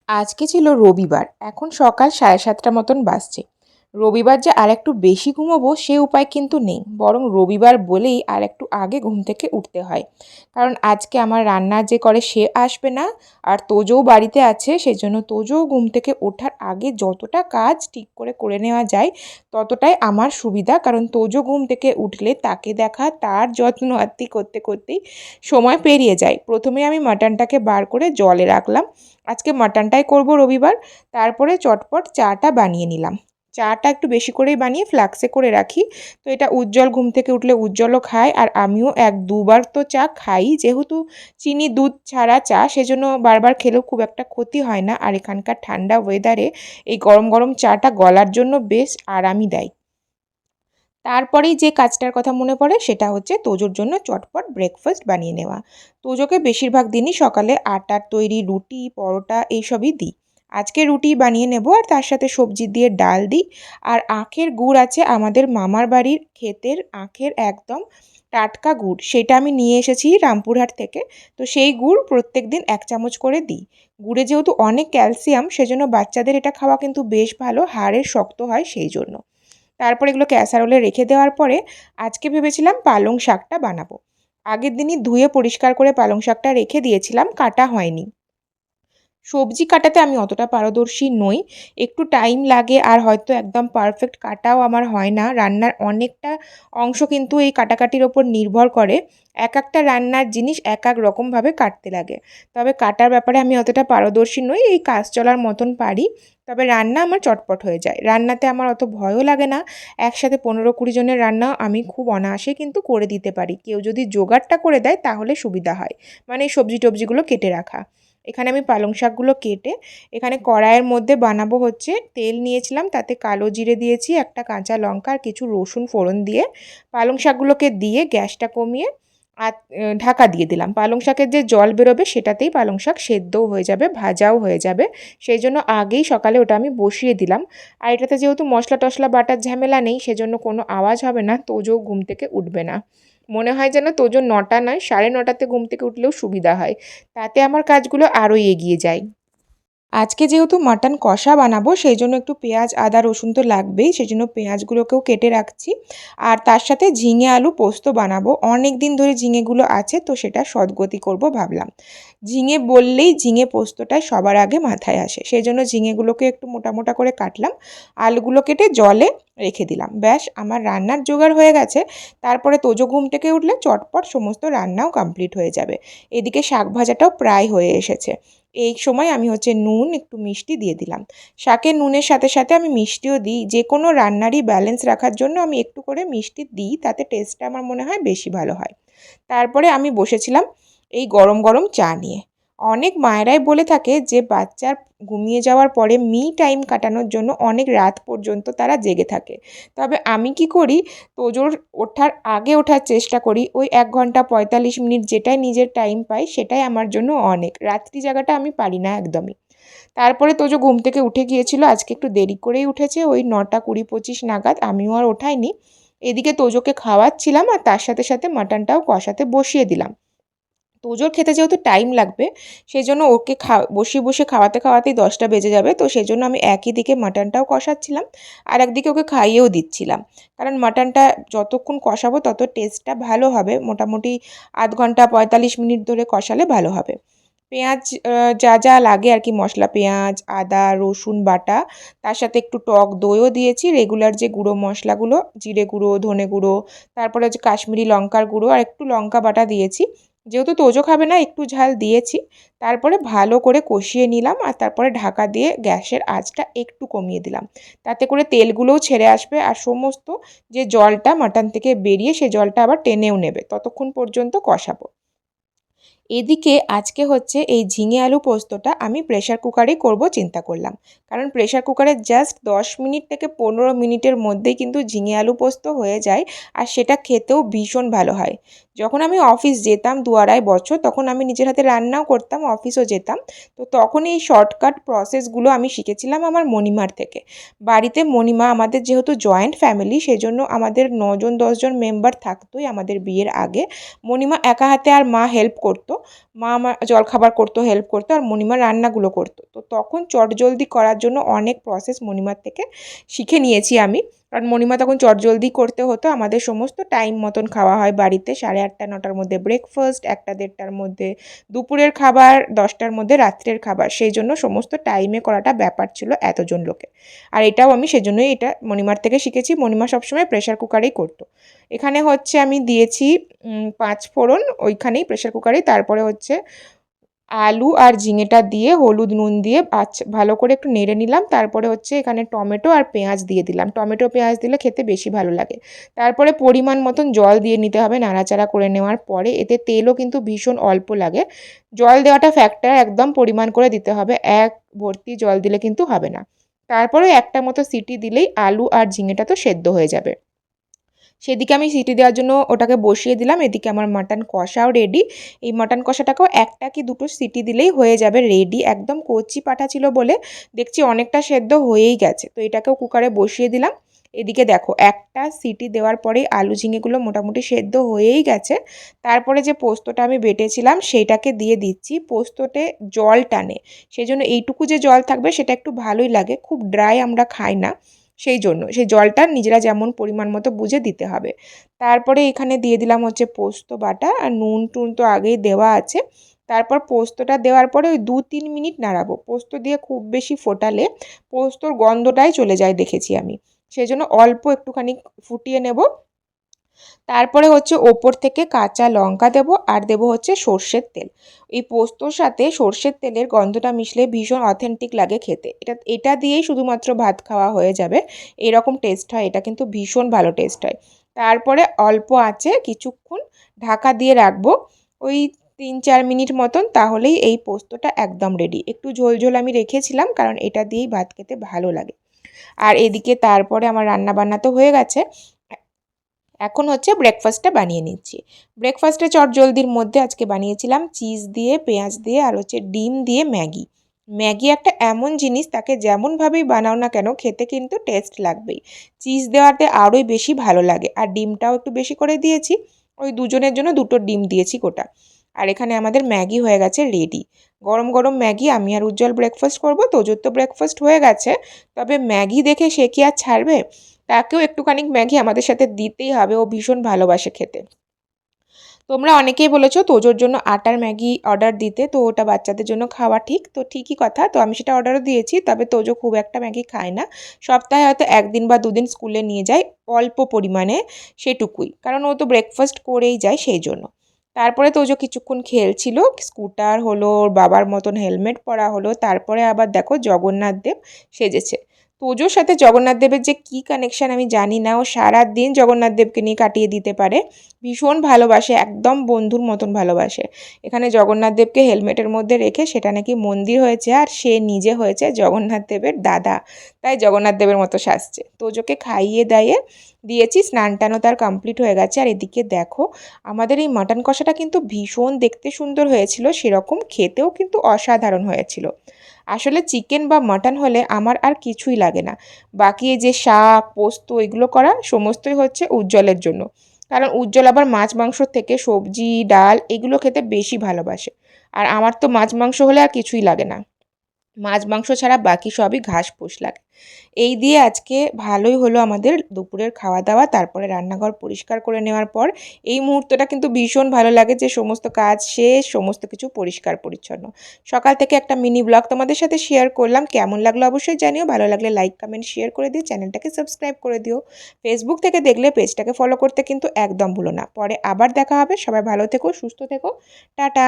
আজকে ছিল রবিবার। এখন সকাল ৭:৩০ মতন বাজছে। রবিবার যে আরেকটু বেশি ঘুমোবো সে উপায় কিন্তু নেই। বরং রবিবার বলেই আরেকটু আগে ঘুম থেকে উঠতে হয়। কারণ আজকে আমার রান্না যে করে সে আসবে না, আর তোজও বাড়িতে আছে, সেজন্য তোজও ঘুম থেকে ওঠার আগে যতটা কাজ ঠিক করে করে নেওয়া যায় ততটাই আমার সুবিধা। কারণ তোজো ঘুম থেকে উঠলে তাকে দেখা, তার যত্ন আত্তি করতে করতেই সময় পেরিয়ে যায়। প্রথমে আমি মাটনটাকে বার করে জলে রাখলাম। আজকে মাটনটাই করব রবিবার। তারপরে চটপট চাটা বানিয়ে নিলাম। চাটা একটু বেশি করেই বানিয়ে ফ্লাক্সে করে রাখি। তো এটা উজ্জ্বল ঘুম থেকে উঠলে উজ্জ্বলও খায়, আর আমিও ১-২ বার তো চা খাই। যেহেতু চিনি দুধ ছাড়া চা, সেজন্য বারবার খেলেও খুব একটা ক্ষতি হয় না। আর এখানকার ঠান্ডা ওয়েদারে এই গরম গরম চাটা গলার জন্য বেশ আরামই দেয়। তারপরেই যে কাজটার কথা মনে পড়ে সেটা হচ্ছে তোজোর জন্য চটপট ব্রেকফাস্ট বানিয়ে নেওয়া। তোজোকে বেশিরভাগ দিনই সকালে আটার তৈরি রুটি, পরোটা এইসবই দিই। আজকে রুটি বানিয়ে নেব, আর তার সাথে সবজি দিয়ে ডাল দিই। আর আখের গুড় আছে আমাদের মামার বাড়ির ক্ষেতের আখের, একদম টাটকা গুড়, সেটা আমি নিয়ে এসেছি রামপুরহাট থেকে। তো সেই গুড় প্রত্যেক দিন ১ চামচ করে দিই। গুড়ে যেহেতু অনেক ক্যালসিয়াম, সেজন্য বাচ্চাদের এটা খাওয়া কিন্তু বেশ ভালো, হাড়ের শক্ত হয় সেই জন্য। তারপর এগুলো ক্যাসারোলে রেখে দেওয়ার পরে আজকে ভেবেছিলাম পালং শাকটা বানাবো। আগের দিনই ধুয়ে পরিষ্কার করে পালং শাকটা রেখে দিয়েছিলাম, কাটা হয়নি। সবজি কাটাতে আমি অতটা পারদর্শী নই। একটু টাইম লাগে, আর হয়তো একদম পারফেক্ট কাটাও আমার হয় না। রান্নার অনেকটা অংশ কিন্তু এই কাটাকাটির ওপর নির্ভর করে। একটা রান্নার জিনিস এক রকমভাবে কাটতে লাগে। তবে কাটার ব্যাপারে আমি অতটা পারদর্শী নই, এই কাজ চলার মতন পারি। তবে রান্না আমার চটপট হয়ে যায়। রান্নাতে আমার অত ভয়ও লাগে না। একসাথে ১৫-২০ জনের রান্না আমি খুব অনায়াসে কিন্তু করে দিতে পারি। কেউ যদি জোগাড়টা করে দেয় তাহলে সুবিধা হয়। মানে এই সবজি টবজিগুলো কেটে রাখা। এখানে আমি পালং শাকগুলো কেটে এখানে কড়াইয়ের মধ্যে বানাবো হচ্ছে, তেল নিয়েছিলাম, তাতে কালো জিরে দিয়েছি, একটা কাঁচা লঙ্কা আর কিছু রসুন ফোড়ন দিয়ে পালং শাকগুলোকে দিয়ে গ্যাসটা কমিয়ে আর ঢাকা দিয়ে দিলাম। পালং শাকের যে জল বেরোবে সেটাতেই পালং শাক সেদ্ধও হয়ে যাবে, ভাজাও হয়ে যাবে। সেই জন্য আগেই সকালে ওটা আমি বসিয়ে দিলাম। আর এটাতে যেহেতু মশলা টশলা বাটার ঝামেলা নেই, সেজন্য কোনো আওয়াজ হবে না, তোজও ঘুম থেকে উঠবে না। মনে হয় যেন তোজো ৯টা নয় ৯:৩০তে ঘুম থেকে উঠলেও সুবিধা হয়। তাতে আমার কাজগুলো আরোই এগিয়ে যায়। আজকে যেহেতু মাটন কষা বানাবো সেই জন্য একটু পেঁয়াজ, আদা, রসুন তো লাগবেই, সেজন্য পেঁয়াজগুলোকেও কেটে রাখছি। আর তার সাথে ঝিঙে আলু পোস্ত বানাবো। অনেক দিন ধরে ঝিঙেগুলো আছে, তো সেটা সদ্গতি করব ভাবলাম। ঝিঙে বললেই ঝিঙে পোস্তটাই সবার আগে মাথায় আসে, সেই জন্য ঝিঙেগুলোকে একটু মোটা মোটা করে কাটলাম। আলুগুলো কেটে জলে রেখে দিলাম। ব্যাস, আমার রান্নার জোগাড় হয়ে গেছে। তারপরে তোজো ঘুম থেকে উঠলে চটপট সমস্ত রান্নাও কমপ্লিট হয়ে যাবে। এদিকে শাক ভাজাটাও প্রায় হয়ে এসেছে। এই সময় আমি হচ্ছে নুন, একটু মিষ্টি দিয়ে দিলাম। শাকে নুনের সাথে সাথে আমি মিষ্টিও দিই। যে কোনো রান্নারই ব্যালেন্স রাখার জন্য আমি একটু করে মিষ্টি দিই, তাতে টেস্টটা আমার মনে হয় বেশি ভালো হয়। তারপরে আমি বসেছিলাম এই গরম গরম চা নিয়ে। অনেক মায়েরাই বলে থাকে যে বাচ্চার ঘুমিয়ে যাওয়ার পরে মি টাইম কাটানোর জন্য অনেক রাত পর্যন্ত তারা জেগে থাকে। তবে আমি কি করি, তোজোর ওঠার আগে ওঠার চেষ্টা করি। ওই ১ ঘন্টা ৪৫ মিনিট যেটাই নিজের টাইম পাই সেটাই আমার জন্য অনেক। রাত্রি জাগাটা আমি পারি না একদমই। তারপরে তোজো ঘুম থেকে উঠে গিয়েছিল। আজকে একটু দেরি করেই উঠেছে, ওই ৯:২০-২৫ নাগাদ। আমিও আর ওঠাইনি। এদিকে তোজোকে খাওয়াচ্ছিলাম, আর তার সাথে সাথে মাটনটাও কষাতে বসিয়ে দিলাম। তোজোর খেতে যেহেতু টাইম লাগবে, সেজন্য ওকে বসিয়ে বসিয়ে খাওয়াতে খাওয়াতেই ১০টা বেজে যাবে। তো সেজন্য আমি একই দিকে মাটনটাও কষাচ্ছিলাম, আর একদিকে ওকে খাইয়েও দিচ্ছিলাম। কারণ মাটনটা যতক্ষণ কষাবো তত টেস্টটা ভালো হবে। মোটামুটি ০.৫ ঘন্টা ৪৫ মিনিট ধরে কষালে ভালো হবে। পেঁয়াজ, যা যা লাগে আর কি মশলা, পেঁয়াজ, আদা, রসুন বাটা, তার সাথে একটু টক দইও দিয়েছি। রেগুলার যে গুঁড়ো মশলাগুলো, জিরে গুঁড়ো, ধনে গুঁড়ো, তারপরে হচ্ছে কাশ্মীরি লঙ্কার গুঁড়ো, আর একটু লঙ্কা বাটা দিয়েছি। যেহেতু তোজো খাবে না একটু ঝাল দিয়েছি। তারপরে ভালো করে কষিয়ে নিলাম, আর তারপরে ঢাকা দিয়ে গ্যাসের আঁচটা একটু কমিয়ে দিলাম। তাতে করে তেলগুলোও ছেড়ে আসবে, আর সমস্ত যে জলটা মাটন থেকে বেরিয়ে সে জলটা আবার টেনেও নেবে। ততক্ষণ পর্যন্ত কষাবো। এদিকে আজকে হচ্ছে এই ঝিঙে আলু পোস্তটা আমি প্রেশার কুকারেই করব চিন্তা করলাম। কারণ প্রেশার কুকারে জাস্ট ১০ মিনিট থেকে ১৫ মিনিটের মধ্যেই কিন্তু ঝিঙে আলু পোস্ত হয়ে যায়, আর সেটা খেতেও ভীষণ ভালো হয়। যখন আমি অফিস যেতাম 2-2.5 বছর, তখন আমি নিজের হাতে রান্নাও করতাম, অফিসও যেতাম। তো তখন এই শর্টকাট প্রসেসগুলো আমি শিখেছিলাম আমার মণিমার থেকে। বাড়িতে মণিমা, আমাদের যেহেতু জয়েন্ট ফ্যামিলি, সেজন্য আমাদের 9 জন 10 জন মেম্বার থাকতোই আমাদের বিয়ের আগে। মণিমা একা হাতে, আর মা হেল্প করতো। মা আমার জলখাবার করতো, হেল্প করতো, আর মণিমা রান্নাগুলো করতো। তো তখন চটজলদি করার জন্য অনেক প্রসেস মণিমার থেকে শিখে নিয়েছি আমি। কারণ মণিমা তখন চটজলদি করতে হতো, আমাদের সমস্ত টাইম মতন খাওয়া হয় বাড়িতে। 8:30-9টার মধ্যে ব্রেকফাস্ট, 1টা-1:30টার মধ্যে দুপুরের খাবার, 10টার মধ্যে রাত্রের খাবার। সেই জন্য সমস্ত টাইমে করাটা ব্যাপার ছিল এতজন লোকে। আর এটাও আমি সেজন্যই এটা মণিমার থেকে শিখেছি। মণিমা সবসময় প্রেশার কুকারেই করতো। এখানে হচ্ছে আমি দিয়েছি 5 ফোড়ন ওইখানেই প্রেশার কুকারেই। তারপরে হচ্ছে আলু আর ঝিঙেটা দিয়ে হলুদ নুন দিয়ে ভালো করে একটু নেড়ে নিলাম। তারপরে হচ্ছে এখানে টমেটো আর পেঁয়াজ দিয়ে দিলাম। টমেটো পেঁয়াজ দিলে খেতে বেশি ভালো লাগে। তারপরে পরিমাণ মতন জল দিয়ে নিতে হবে নাড়াচাড়া করে নেওয়ার পরে। এতে তেলও কিন্তু ভীষণ অল্প লাগে। জল দেওয়াটা ফ্যাক্টর, একদম পরিমাণ করে দিতে হবে। এক ভর্তি জল দিলে কিন্তু হবে না। তারপরে একটা মতো সিটি দিলেই আলু আর ঝিঙেটা তো সেদ্ধ হয়ে যাবে। সেদিকে আমি সিটি দেওয়ার জন্য ওটাকে বসিয়ে দিলাম। এদিকে আমার মাটন কষাও রেডি। এই মাটন কষাটাকেও 1টা কি 2টো সিটি দিলেই হয়ে যাবে রেডি। একদম কচি পাঁঠা ছিল বলে দেখছি অনেকটা সেদ্ধ হয়েই গেছে। তো এটাকেও কুকারে বসিয়ে দিলাম। এদিকে দেখো, একটা সিটি দেওয়ার পরেই আলু ঝিঙেগুলো মোটামুটি সেদ্ধ হয়েই গেছে। তারপরে যে পোস্তটা আমি বেটেছিলাম সেইটাকে দিয়ে দিচ্ছি। পোস্ততে জল টানে, সেই জন্য এইটুকু যে জল থাকবে সেটা একটু ভালোই লাগে, খুব ড্রাই আমরা খাই না। সেই জন্য সেই জলটা নিজেরা যেমন পরিমাণ মতো বুঝে দিতে হবে। তারপরে এখানে দিয়ে দিলাম হচ্ছে পোস্ত বাটা, আর নুন টুন তো আগেই দেওয়া আছে। তারপর পোস্তটা দেওয়ার পরে ওই 2-3 মিনিট নাড়াবো। পোস্ত দিয়ে খুব বেশি ফোটালে পোস্তর গন্ধটাই চলে যায় দেখেছি আমি। সেই জন্য অল্প একটুখানি ফুটিয়ে নেব। তারপরে হচ্ছে ওপর থেকে কাঁচা লঙ্কা দেবো, আর দেবো হচ্ছে সর্ষের তেল। এই পোস্তর সাথে সর্ষের তেলের গন্ধটা মিশলে ভীষণ অথেন্টিক লাগে খেতে। এটা দিয়েই শুধুমাত্র ভাত খাওয়া হয়ে যাবে, এরকম টেস্ট হয়। এটা কিন্তু ভীষণ ভালো টেস্ট হয়। তারপরে অল্প আঁচে কিছুক্ষণ ঢাকা দিয়ে রাখবো, ওই 3-4 মিনিট মতন, তাহলেই এই পোস্তটা একদম রেডি। একটু ঝোল ঝোল আমি রেখেছিলাম, কারণ এটা দিয়েই ভাত খেতে ভালো লাগে। আর এদিকে তারপরে আমার রান্না বান্না তো হয়ে গেছে। এখন হচ্ছে ব্রেকফাস্টটা বানিয়ে নিচ্ছি। ব্রেকফাস্টে চটজলদির মধ্যে আজকে বানিয়েছিলাম চিজ দিয়ে, পেঁয়াজ দিয়ে, আর হচ্ছে ডিম দিয়ে ম্যাগি। ম্যাগি একটা এমন জিনিস, তাকে যেমনভাবেই বানাও না কেন খেতে কিন্তু টেস্ট লাগবেই। চিজ দেওয়াতে আরোই বেশি ভালো লাগে। আর ডিমটাও একটু বেশি করে দিয়েছি, ওই দুজনের জন্য 2টো ডিম দিয়েছি গোটা। আর এখানে আমাদের ম্যাগি হয়ে গেছে রেডি। গরম গরম ম্যাগি। আমি আর উজ্জ্বল ব্রেকফাস্ট করবো, তোজোর তো ব্রেকফাস্ট হয়ে গেছে। তবে ম্যাগি দেখে সে কি আর ছাড়বে, তাকেও একটুখানি ম্যাগি আমাদের সাথে দিতেই হবে, ও ভীষণ ভালোবাসে খেতে। তোমরা অনেকেই বলেছো তোজোর জন্য আটার ম্যাগি অর্ডার দিতে, তো ওটা বাচ্চাদের জন্য খাওয়া ঠিক, তো ঠিকই কথা। তো আমি সেটা অর্ডারও দিয়েছি, তবে তোজো খুব একটা ম্যাগি খায় না। সপ্তাহে হয়তো 1 দিন বা 2 দিন স্কুলে নিয়ে যায়, অল্প পরিমাণে, সেটুকুই, কারণ ও তো ব্রেকফাস্ট করেই যায় সেই জন্য। তারপরে তোজো কিছুক্ষণ খেলছিল, স্কুটার হলো, ওর বাবার মতন হেলমেট পরা হলো। তারপরে আবার দেখো জগন্নাথ দেব সেজেছে। তোজোর সাথে জগন্নাথ দেবের যে কী কানেকশান আমি জানি না, ও সারাদিন জগন্নাথ দেবকে নিয়ে কাটিয়ে দিতে পারে। ভীষণ ভালোবাসে, একদম বন্ধুর মতন ভালোবাসে। এখানে জগন্নাথ দেবকে হেলমেটের মধ্যে রেখে সেটা নাকি মন্দির হয়েছে, আর সে নিজে হয়েছে জগন্নাথ দেবের দাদা, তাই জগন্নাথ দেবের মতো সাজছে। তোজোকে খাইয়ে দাইয়ে দিয়েছি, স্নান টানও তার কমপ্লিট হয়ে গেছে। আর এদিকে দেখো, আমাদের এই মাটন কষাটা কিন্তু ভীষণ দেখতে সুন্দর হয়েছিল, সেরকম খেতেও কিন্তু অসাধারণ হয়েছিল। আসলে চিকেন বা মাটন হলে আমার আর কিছুই লাগে না। বাকি এই যে শাক পোস্ত এগুলো করা সমস্তই হচ্ছে উজ্জ্বলের জন্য, কারণ উজ্জ্বল আবার মাছ মাংসর থেকে সবজি ডাল এগুলো খেতে বেশি ভালোবাসে। আর আমার তো মাছ মাংস হলে আর কিছুই লাগে না, মাছ মাংস ছাড়া বাকি সবই ঘাস ফুস লাগে। এই দিয়ে আজকে ভালোই হলো আমাদের দুপুরের খাওয়া দাওয়া। তারপরে রান্নাঘর পরিষ্কার করে নেওয়ার পর এই মুহূর্তটা কিন্তু ভীষণ ভালো লাগে, যে সমস্ত কাজ শেষ, সমস্ত কিছু পরিষ্কার পরিচ্ছন্ন। সকাল থেকে একটা মিনি ব্লগ তোমাদের সাথে শেয়ার করলাম, কেমন লাগলো অবশ্যই জানিও। ভালো লাগলে লাইক কমেন্ট শেয়ার করে দিও, চ্যানেলটাকে সাবস্ক্রাইব করে দিও। ফেসবুক থেকে দেখলে পেজটাকে ফলো করতে কিন্তু একদম ভুলো না। পরে আবার দেখা হবে, সবাই ভালো থেকো, সুস্থ থেকো, টাটা।